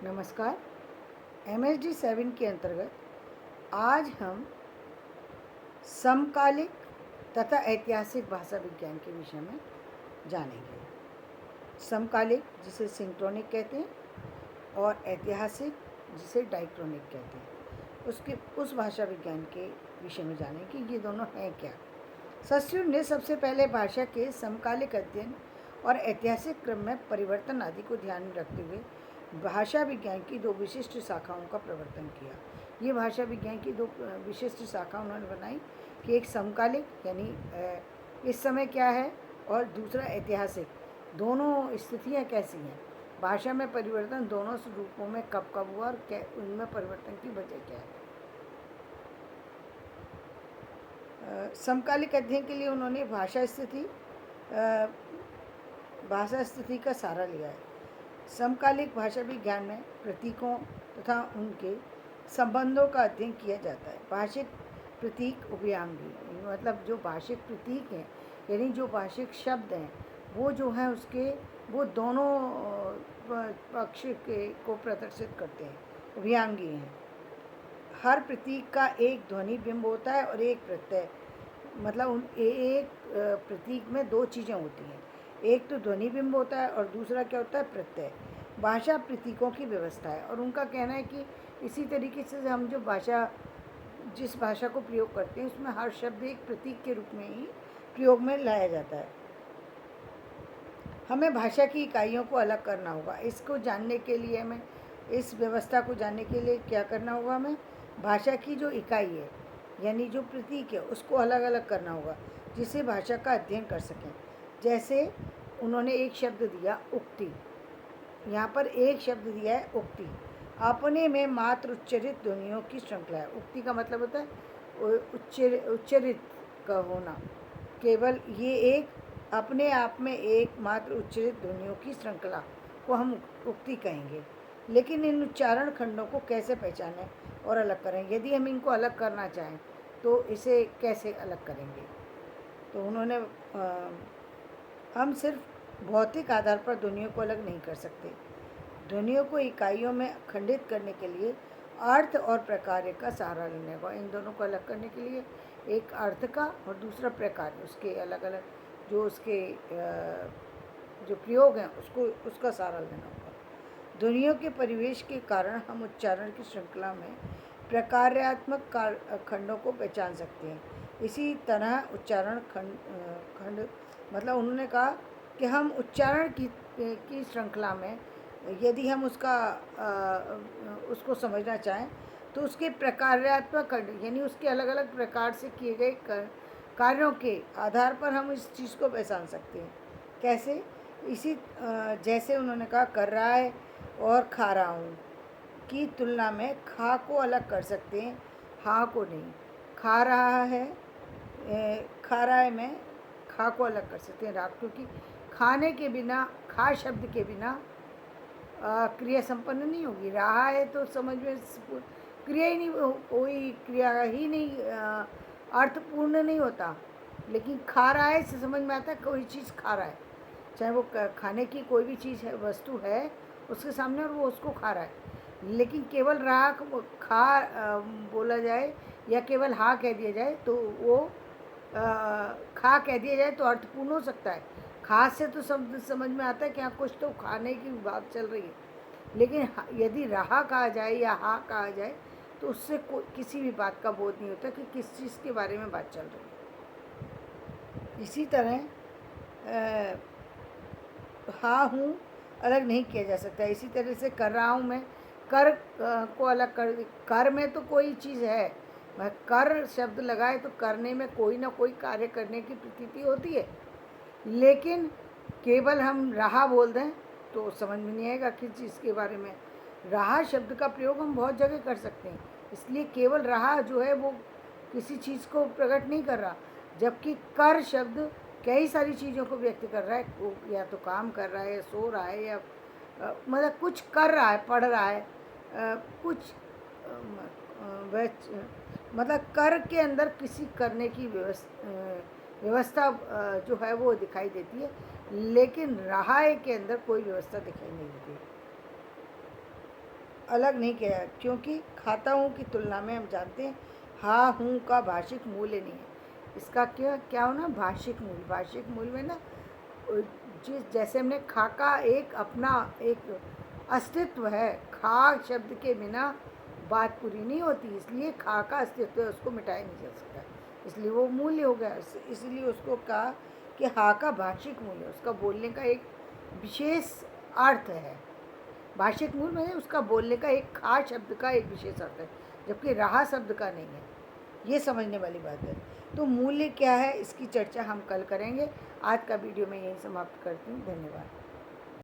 नमस्कार। MSD 7 के अंतर्गत आज हम समकालिक तथा ऐतिहासिक भाषा विज्ञान के विषय में जानेंगे। समकालिक जिसे सिंक्रोनिक कहते हैं और ऐतिहासिक जिसे डाइक्रोनिक कहते हैं, उस भाषा विज्ञान के विषय में जानें कि ये दोनों हैं क्या। सस्यूर ने सबसे पहले भाषा के समकालिक अध्ययन और ऐतिहासिक क्रम में परिवर्तन आदि को ध्यान में रखते हुए भाषा विज्ञान की दो विशिष्ट शाखाओं का प्रवर्तन किया। ये भाषा विज्ञान की दो विशिष्ट शाखा उन्होंने बनाई कि एक समकालिक यानी इस समय क्या है और दूसरा ऐतिहासिक। दोनों स्थितियाँ कैसी हैं, भाषा में परिवर्तन दोनों रूपों में कब कब हुआ और उनमें परिवर्तन की वजह क्या है। समकालिक अध्ययन के लिए उन्होंने भाषा स्थिति का सहारा लिया है। समकालिक भाषा विज्ञान में प्रतीकों तथा उनके संबंधों का अध्ययन किया जाता है। भाषिक प्रतीक उभयांगी, मतलब जो भाषिक प्रतीक हैं यानी जो भाषिक शब्द हैं वो जो हैं वो दोनों पक्ष को प्रदर्शित करते हैं, उभयांगी हैं। हर प्रतीक का एक ध्वनि बिंब होता है और एक प्रत्यय, मतलब एक प्रतीक में दो चीज़ें होती हैं, एक तो ध्वनि बिंब होता है और दूसरा क्या होता है, प्रत्यय। भाषा प्रतीकों की व्यवस्था है और उनका कहना है कि इसी तरीके से हम जिस भाषा को प्रयोग करते हैं उसमें हर शब्द एक प्रतीक के रूप में ही प्रयोग में लाया जाता है। हमें भाषा की इकाइयों को अलग करना होगा। इसको जानने के लिए हमें, इस व्यवस्था को जानने के लिए क्या करना होगा, हमें भाषा की जो इकाई है यानी जो प्रतीक है उसको अलग अलग करना होगा जिससे भाषा का अध्ययन कर सकें। जैसे उन्होंने एक शब्द दिया उक्ति, यहाँ पर एक शब्द दिया है उक्ति। अपने में मात्र उच्चरित ध्वनियों की श्रृंखला है। उक्ति का मतलब होता है उच्चरित का होना, केवल ये एक अपने आप में एक मात्र उच्चरित ध्वनियों की श्रृंखला को हम उक्ति कहेंगे। लेकिन इन उच्चारण खंडों को कैसे पहचानें और अलग करें, यदि हम इनको अलग करना चाहें तो इसे कैसे अलग करेंगे। तो उन्होंने हम सिर्फ भौतिक आधार पर ध्वनियों को अलग नहीं कर सकते। ध्वनियों को इकाइयों में खंडित करने के लिए अर्थ और प्रकार का सहारा लेने होगा। इन दोनों को अलग करने के लिए एक अर्थ का और दूसरा प्रकार, उसके अलग अलग जो उसके जो प्रयोग हैं उसका सहारा लेना होगा। ध्वनियों के परिवेश के कारण हम उच्चारण की श्रृंखला में प्रकार्यात्मक खंडों को पहचान सकते हैं। इसी तरह उच्चारण खंड मतलब उन्होंने कहा कि हम उच्चारण की श्रृंखला में यदि हम उसको समझना चाहें तो उसके प्रकार्यात्मक खंड यानी उसके अलग अलग प्रकार से किए गए कार्यों के आधार पर हम इस चीज़ को पहचान सकते हैं। कैसे? जैसे उन्होंने कहा कर रहा है और खा रहा हूँ की तुलना में खा को अलग कर सकते हैं, हाँ को नहीं। खा रहा है में खा को अलग कर सकते हैं, राग, क्योंकि खाने के बिना, खा शब्द के बिना क्रिया संपन्न नहीं होगी। रहा है तो समझ में क्रिया ही नहीं, कोई क्रिया ही नहीं, अर्थपूर्ण नहीं होता। लेकिन खा रहा है से समझ में आता है कोई चीज़ खा रहा है, चाहे वो खाने की कोई भी चीज़ है, वस्तु है उसके सामने और वो उसको खा रहा है। लेकिन केवल रहा खा बोला जाए या केवल हाँ कह दिया जाए तो वो खा कह दिया जाए तो अर्थपूर्ण हो सकता है। खा से तो शब्द समझ में आता है कि हाँ कुछ तो खाने की बात चल रही है। लेकिन यदि रहा कहा जाए या हाँ कहा जाए तो उससे किसी भी बात का बोध नहीं होता कि किस चीज़ के बारे में बात चल रही है। इसी तरह हाँ हूँ अलग नहीं किया जा सकता। इसी तरह से कर रहा हूँ मैं, कर को अलग कर में तो कोई चीज़ है, कर शब्द लगाए तो करने में कोई ना कोई कार्य करने की प्रतीति होती है। लेकिन केवल हम रहा बोल दें तो समझ में नहीं आएगा किस चीज़ के बारे में। रहा शब्द का प्रयोग हम बहुत जगह कर सकते हैं, इसलिए केवल रहा जो है वो किसी चीज़ को प्रकट नहीं कर रहा, जबकि कर शब्द कई सारी चीज़ों को व्यक्त कर रहा है। वो या तो काम कर रहा है या सो रहा है या मतलब कुछ कर रहा है, पढ़ रहा है, कुछ मतलब कर के अंदर किसी करने की व्यवस्था जो है वो दिखाई देती है। लेकिन रहा के अंदर कोई व्यवस्था दिखाई नहीं देती। अलग नहीं किया, क्योंकि खाता हूँ की तुलना में हम जानते हैं हाँ हूँ का भाषिक मूल्य नहीं है। इसका क्या क्या होना, भाषिक मूल्य। भाषिक मूल्य में ना जिस जैसे हमने खा का एक अपना एक अस्तित्व है, खा शब्द के बिना बात पूरी नहीं होती, इसलिए खा का अस्तित्व है, उसको मिटाया नहीं जा सकता, इसलिए वो मूल्य हो गया। इसलिए उसको कहा कि हा का भाषिक मूल्य, उसका बोलने का एक विशेष अर्थ है। भाषिक मूल में उसका बोलने का एक खास शब्द का एक विशेष अर्थ है, जबकि रहा शब्द का नहीं है। ये समझने वाली बात है। तो मूल्य क्या है इसकी चर्चा हम कल करेंगे। आज का वीडियो मैं यहीं समाप्त करती हूँ। धन्यवाद।